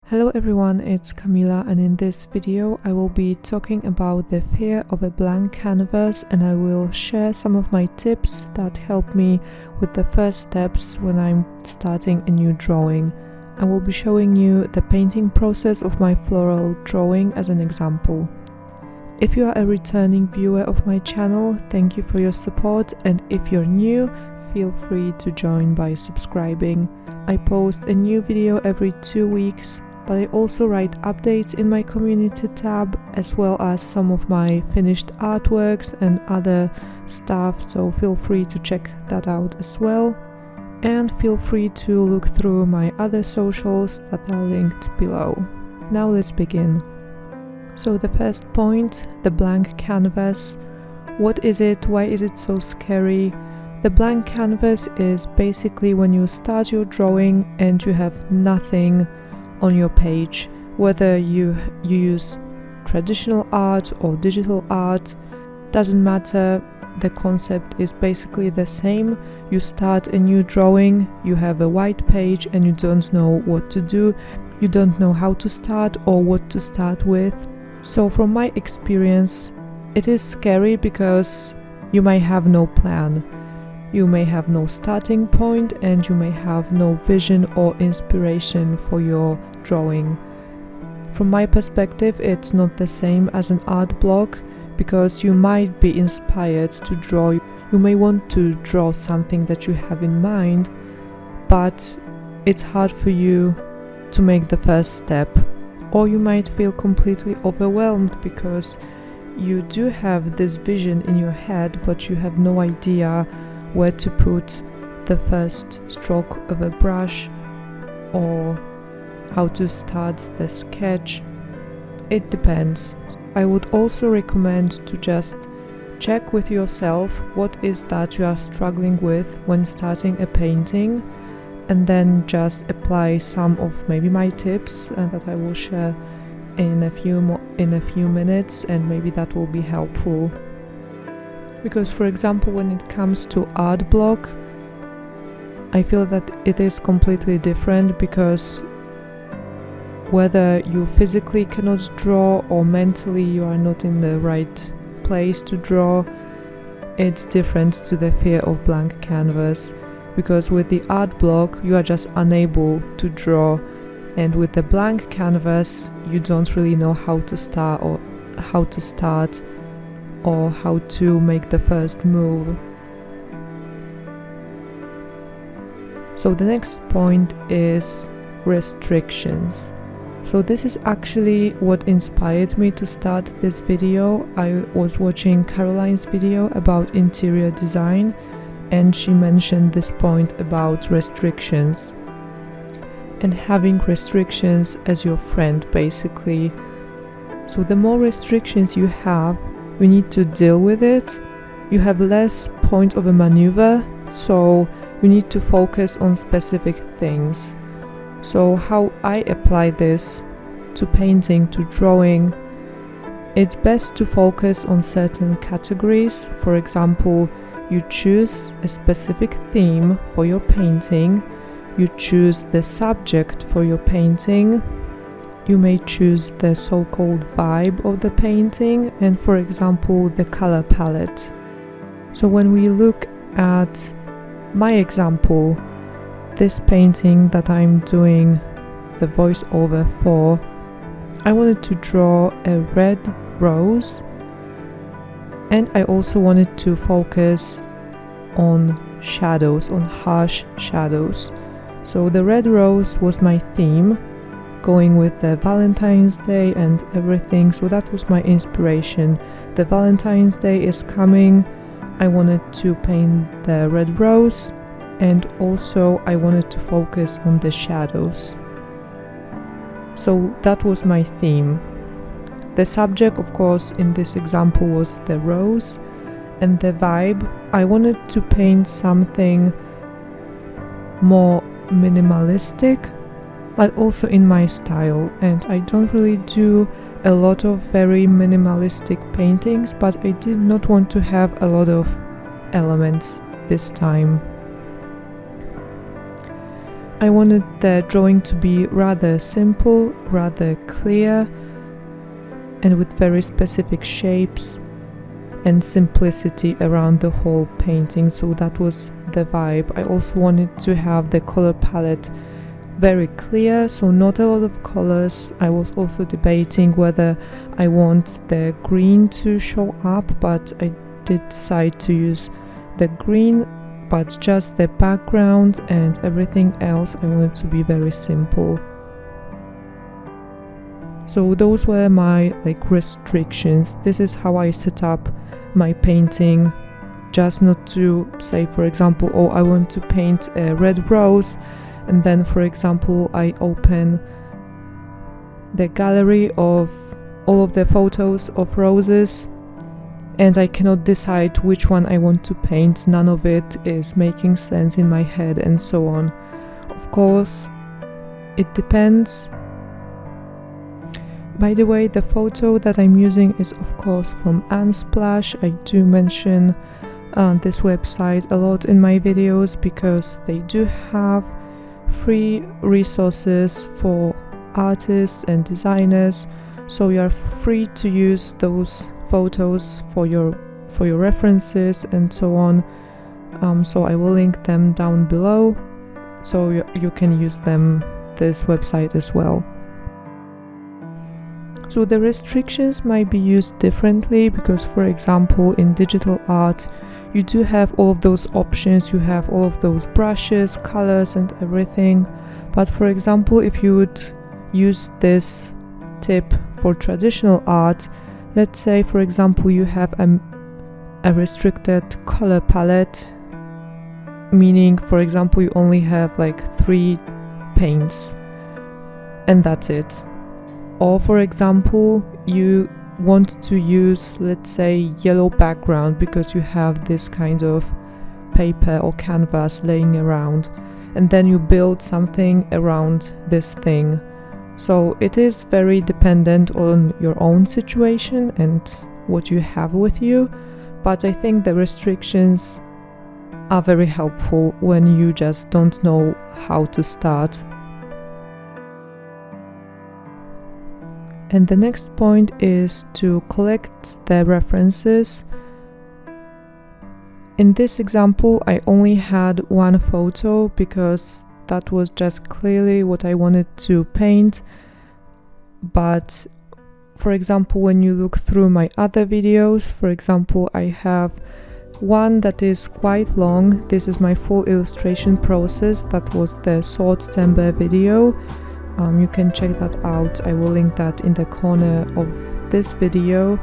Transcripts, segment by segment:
Hello everyone, it's Camila, and in this video I will be talking about the fear of a blank canvas, and I will share some of my tips that help me with the first steps when I'm starting a new drawing. I will be showing you the painting process of my floral drawing as an example. If you are a returning viewer of my channel, thank you for your support, and if you're new, feel free to join by subscribing. I post a new video every 2 weeks, but I also write updates in my community tab, as well as some of my finished artworks and other stuff, so feel free to check that out as well. And feel free to look through my other socials that are linked below. Now let's begin. So the first point, the blank canvas. What is it? Why is it so scary? The blank canvas is basically when you start your drawing and you have nothing on your page, whether you use traditional art or digital art, doesn't matter. The concept is basically the same. You start a new drawing, you have a white page and you don't know what to do, you don't know how to start or what to start with. So from my experience, it is scary because you may have no plan. You may have no starting point and you may have no vision or inspiration for your drawing. From my perspective, it's not the same as an art block, because you might be inspired to draw. You may want to draw something that you have in mind, but it's hard for you to make the first step. Or you might feel completely overwhelmed because you do have this vision in your head, but you have no idea where to put the first stroke of a brush or how to start the sketch. It depends. I would also recommend to just check with yourself what is that you are struggling with when starting a painting, and then just apply some of maybe my tips that I will share in a few minutes, and maybe that will be helpful. Because, for example, when it comes to art block, I feel that it is completely different, because whether you physically cannot draw or mentally you are not in the right place to draw, it's different to the fear of blank canvas. Because with the art block you are just unable to draw, and with the blank canvas you don't really know how to start or how to make the first move. So the next point is restrictions. So this is actually what inspired me to start this video. I was watching Caroline's video about interior design, and she mentioned this point about restrictions and having restrictions as your friend, basically. So the more restrictions you have, you need to deal with it. You have less point of a maneuver, so you need to focus on specific things. So how I apply this to painting, to drawing, it's best to focus on certain categories. For example, you choose a specific theme for your painting, you choose the subject for your painting, you may choose the so-called vibe of the painting, and for example, the color palette. So when we look at my example, this painting that I'm doing the voiceover for, I wanted to draw a red rose, and I also wanted to focus on shadows, on harsh shadows. So the red rose was my theme, going with the Valentine's Day and everything, so that was my inspiration. The Valentine's Day is coming, I wanted to paint the red rose, and also I wanted to focus on the shadows. So that was my theme. The subject, of course, in this example was the rose, and the vibe, I wanted to paint something more minimalistic, but also in my style. And I don't really do a lot of very minimalistic paintings, but I did not want to have a lot of elements this time. I wanted the drawing to be rather simple, rather clear, and with very specific shapes and simplicity around the whole painting, so that was the vibe. I also wanted to have the color palette very clear, so not a lot of colors. I was also debating whether I want the green to show up, but I did decide to use the green, but just the background and everything else I wanted to be very simple. So those were my restrictions. This is how I set up my painting, just not to say, for example, oh, I want to paint a red rose, and then, for example, I open the gallery of all of the photos of roses and I cannot decide which one I want to paint. None of it is making sense in my head and so on. Of course, it depends. By the way, the photo that I'm using is of course from Unsplash. I do mention this website a lot in my videos because they do have free resources for artists and designers, so you are free to use those photos for your references and so on. So I will link them down below, so you can use them, this website as well. So the restrictions might be used differently because, for example, in digital art you do have all of those options, you have all of those brushes, colors and everything. But for example, if you would use this tip for traditional art, let's say for example you have a restricted color palette, meaning for example you only have 3 paints and that's it. Or for example, you want to use, let's say, yellow background because you have this kind of paper or canvas laying around, and then you build something around this thing. So it is very dependent on your own situation and what you have with you, but I think the restrictions are very helpful when you just don't know how to start. And the next point is to collect the references. In this example, I only had one photo because that was just clearly what I wanted to paint. But for example, when you look through my other videos, for example, I have one that is quite long. This is my full illustration process. That was the sword timber video. You can check that out. I will link that in the corner of this video,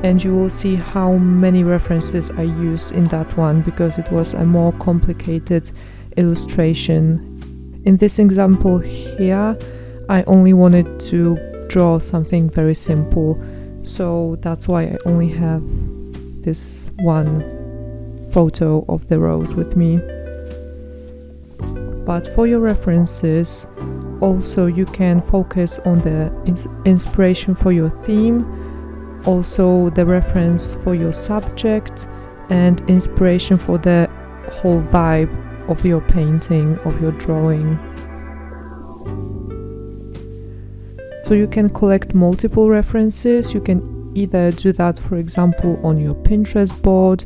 and you will see how many references I use in that one because it was a more complicated illustration. In this example here, I only wanted to draw something very simple, so that's why I only have this one photo of the rose with me. But for your references, also you can focus on the inspiration for your theme, also the reference for your subject, and inspiration for the whole vibe of your painting, of your drawing. So you can collect multiple references. You can either do that, for example, on your Pinterest board.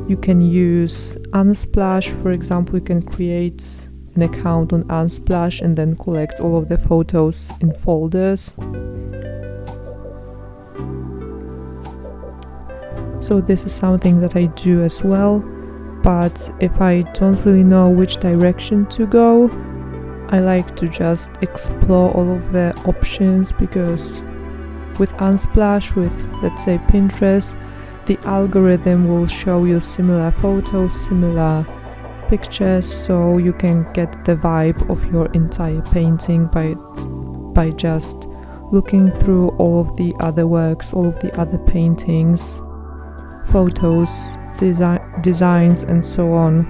You can use Unsplash, for example. You can create an account on Unsplash and then collect all of the photos in folders. So this is something that I do as well, but if I don't really know which direction to go, I like to just explore all of the options, because with Unsplash, with let's say Pinterest, the algorithm will show you similar photos, similar pictures, so you can get the vibe of your entire painting by just looking through all of the other works, all of the other paintings, photos, designs and so on.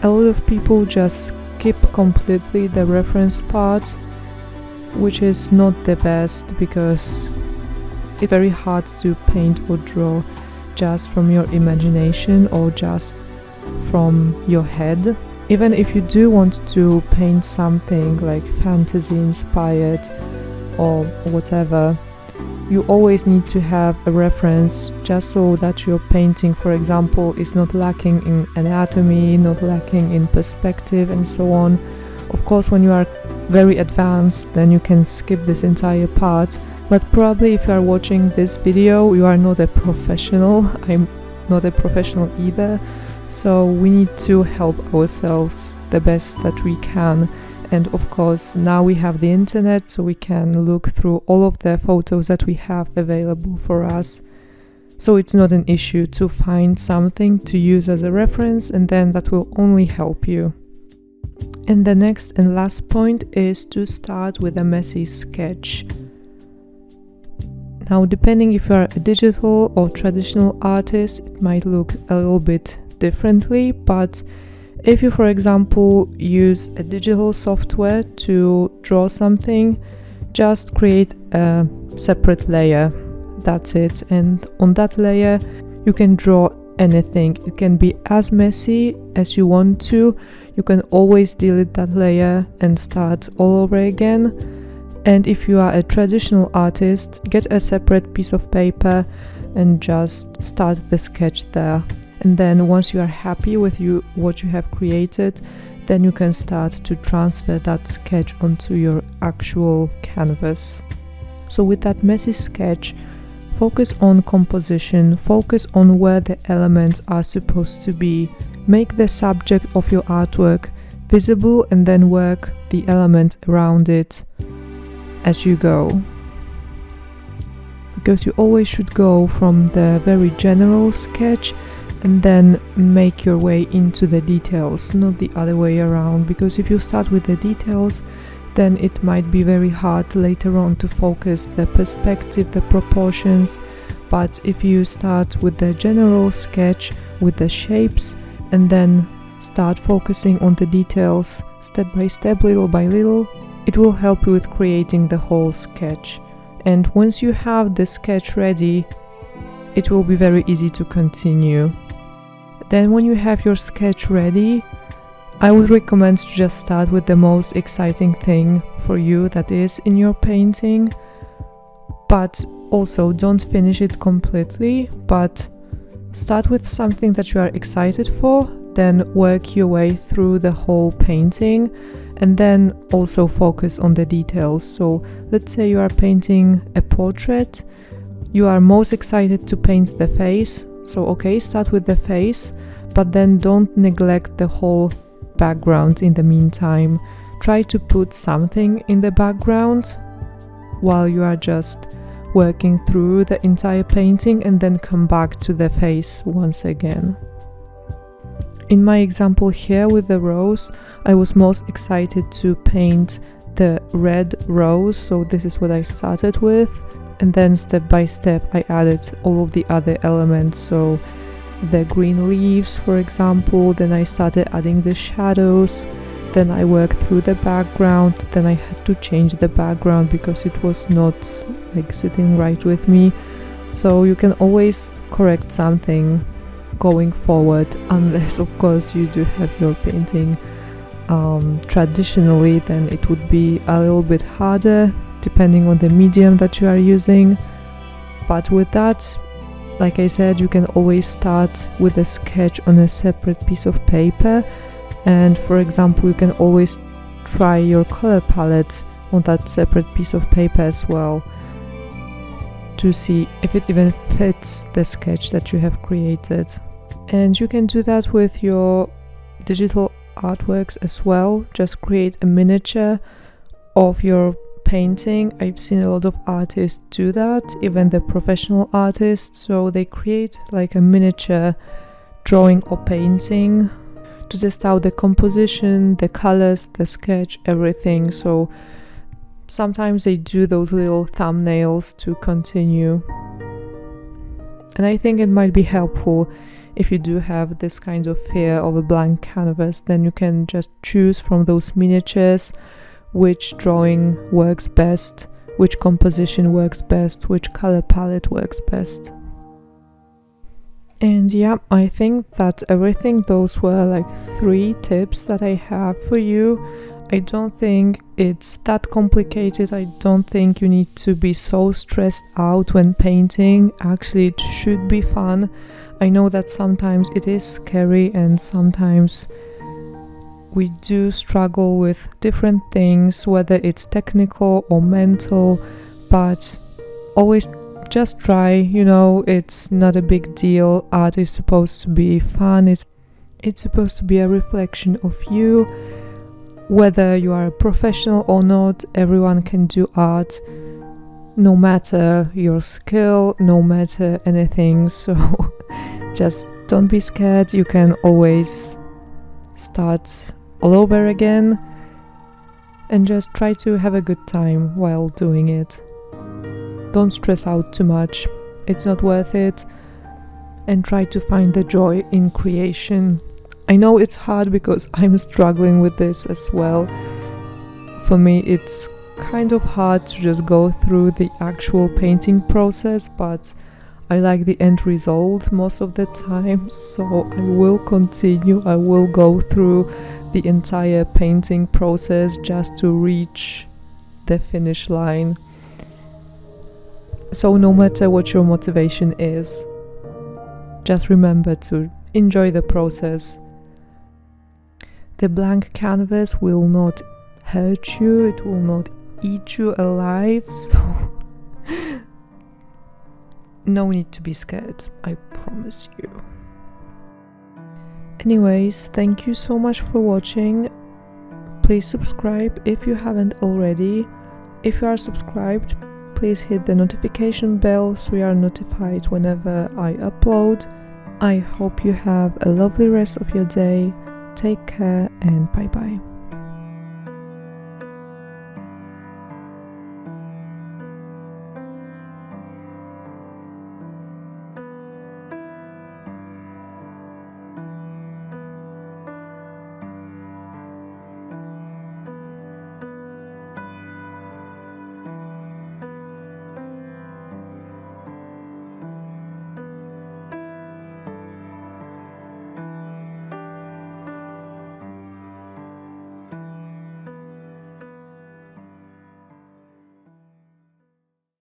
A lot of people just skip completely the reference part, which is not the best because it's very hard to paint or draw just from your imagination or just from your head. Even if you do want to paint something like fantasy inspired or whatever, you always need to have a reference, just so that your painting, for example, is not lacking in anatomy, not lacking in perspective and so on. Of course, when you are very advanced, then you can skip this entire part, but probably if you are watching this video, you are not a professional. I'm not a professional either, so we need to help ourselves the best that we can. And of course, now we have the internet, so we can look through all of the photos that we have available for us. So it's not an issue to find something to use as a reference, and then that will only help you. And the next and last point is to start with a messy sketch. Now, depending if you are a digital or traditional artist, it might look a little bit differently, but if you, for example, use a digital software to draw something, just create a separate layer. That's it. And on that layer, you can draw anything. It can be as messy as you want to. You can always delete that layer and start all over again. And if you are a traditional artist, get a separate piece of paper and just start the sketch there. And then once you are happy with what you have created, then you can start to transfer that sketch onto your actual canvas. So with that messy sketch, focus on composition, focus on where the elements are supposed to be. Make the subject of your artwork visible and then work the elements around it as you go. Because you always should go from the very general sketch and then make your way into the details, not the other way around, because if you start with the details, then it might be very hard later on to focus the perspective, the proportions. But if you start with the general sketch, with the shapes, and then start focusing on the details step by step, little by little, it will help you with creating the whole sketch. And once you have the sketch ready, it will be very easy to continue. Then when you have your sketch ready, I would recommend to just start with the most exciting thing for you that is in your painting, but also don't finish it completely, but start with something that you are excited for, then work your way through the whole painting, and then also focus on the details. So let's say you are painting a portrait, you are most excited to paint the face, so okay, start with the face, but then don't neglect the whole background in the meantime. Try to put something in the background while you are just working through the entire painting, and then come back to the face once again. In my example here with the rose, I was most excited to paint the red rose, so this is what I started with, and then step by step I added all of the other elements, so the green leaves, for example, then I started adding the shadows, then I worked through the background, then I had to change the background because it was not like sitting right with me. So you can always correct something going forward, unless of course you do have your painting traditionally, then it would be a little bit harder depending on the medium that you are using. But with that, like I said, you can always start with a sketch on a separate piece of paper, and for example you can always try your color palette on that separate piece of paper as well to see if it even fits the sketch that you have created. And you can do that with your digital artworks as well. Just create a miniature of your painting. I've seen a lot of artists do that, even the professional artists, so they create like a miniature drawing or painting to test out the composition, the colors, the sketch, everything. So sometimes they do those little thumbnails to continue, and I think it might be helpful if you do have this kind of fear of a blank canvas. Then you can just choose from those miniatures which drawing works best, which composition works best, which color palette works best. And yeah, I think that's everything. Those were like 3 tips that I have for you. I don't think it's that complicated. I don't think you need to be so stressed out when painting. Actually, it should be fun. I know that sometimes it is scary and sometimes we do struggle with different things, whether it's technical or mental, but always just try, it's not a big deal. Art is supposed to be fun, it's supposed to be a reflection of you. Whether you are a professional or not, everyone can do art, no matter your skill, no matter anything. So just don't be scared. You can always start all over again and just try to have a good time while doing it. Don't stress out too much, it's not worth it, and try to find the joy in creation. I know it's hard because I'm struggling with this as well. For me, it's kind of hard to just go through the actual painting process, but I like the end result most of the time, so I will continue. I will go through the entire painting process just to reach the finish line. So no matter what your motivation is, just remember to enjoy the process. The blank canvas will not hurt you, it will not eat you alive, so no need to be scared, I promise you. Anyways, thank you so much for watching. Please subscribe if you haven't already. If you are subscribed, please hit the notification bell so you are notified whenever I upload. I hope you have a lovely rest of your day. Take care and bye bye.